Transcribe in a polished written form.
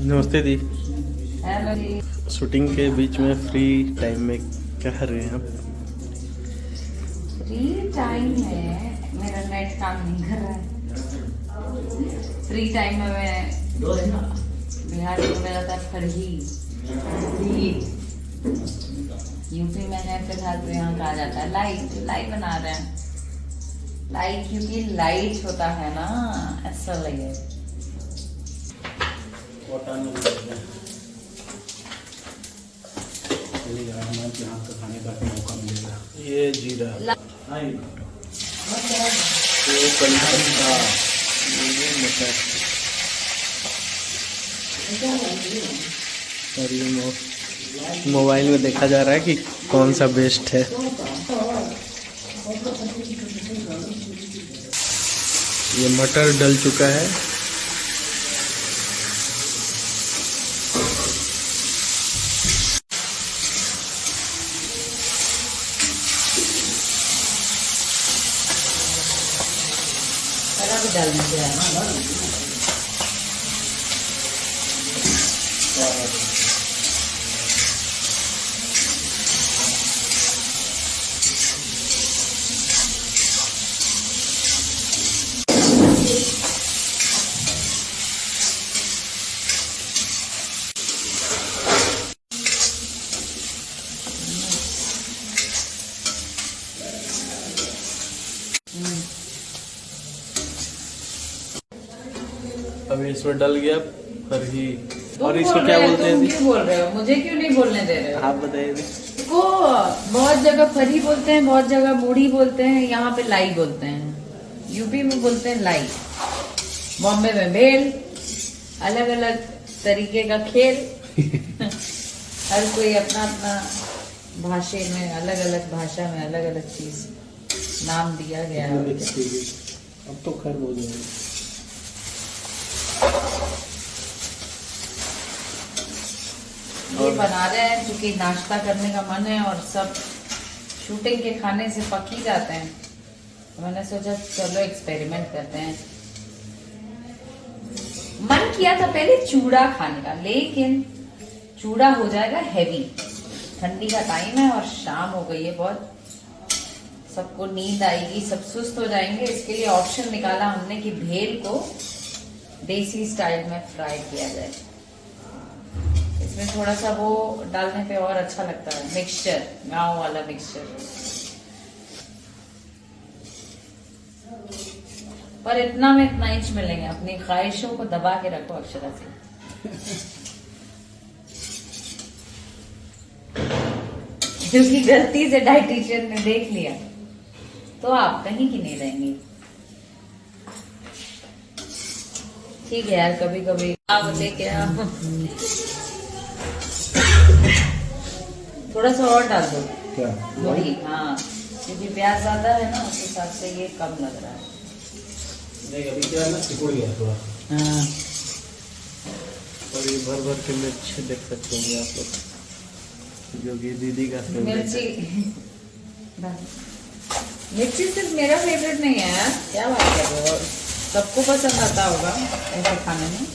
नमस्ते दी। हेलो जी। शूटिंग के बीच में फ्री टाइम में क्या कर रहे हैं आप? फ्री टाइम में मेरा नेट काम नहीं कर रहा है। फ्री टाइम में मैं बिहार में मेरा था फरही यूपी में है फिलहाल, तो यहाँ कहा जाता है लाइट। लाइट बना रहे हैं, लाइट, क्योंकि लाइट होता है ना, ऐसा लगे। खाने का मौका मिलेगा। ये जीरा, ये कलहन का, ये मटर और ये मोबाइल में देखा जा रहा है कि कौन सा बेस्ट है। ये मटर डल चुका है। भी डालना चाहिए। अभी इसमें डल गया फरही। और तुम इसको बोल क्या रहे हो, बोलते हैं तुम दी? क्यों बोल रहे हो? मुझे क्यों नहीं बोलने दे रहे हो? आप बताइए दी। को बहुत जगह फरी बोलते हैं, बहुत जगह बूढ़ी बोलते हैं, यहाँ पे लाई बोलते हैं। यूपी में बोलते हैं लाई, बॉम्बे में बेल। अलग अलग तरीके का खेल। हर कोई अपना अपना भाषा में, अलग अलग भाषा में अलग अलग चीज नाम दिया गया है। अब तो खैर हो जाएगा। ये बना रहे हैं क्योंकि नाश्ता करने का मन है और सब शूटिंग के खाने से पक ही जाते हैं, तो मैंने सोचा चलो एक्सपेरिमेंट करते हैं। मन किया था पहले चूड़ा खाने का, लेकिन चूड़ा हो जाएगा हैवी। ठंडी का टाइम है और शाम हो गई है बहुत, सबको नींद आएगी, सब सुस्त हो जाएंगे। इसके लिए ऑप्शन निकाला हमने कि भेल को देसी स्टाइल में फ्राई किया जाए। इसमें थोड़ा सा वो डालने पे और अच्छा लगता है, मिक्सचर, गांव वाला मिक्सचर। पर इतना में इतना इंच मिलेंगे, अपनी ख्वाहिशों को दबा के रखो अक्षरा से। क्योंकि गलती से डाइटिशियन ने देख लिया तो आप कहीं की नहीं रहेंगी। ठीक है यार, कभी कभी आप लेके आओ। थोड़ा सा और डाल दो क्या वही, हाँ, क्योंकि प्याज ज्यादा है ना, उस हिसाब से ये कम लग रहा है। नहीं, अभी क्या है ना, सिकुड़ गया थोड़ा। हाँ, और ये भर भर के मिर्च देख सकते होंगे आप लोग, जो कि दीदी का फेवरेट है। मिर्ची सिर्फ मेरा फेवरेट नहीं है यार, क्या बात कर रहे हो, सबको पसंद आता होगा ऐसे खाने में।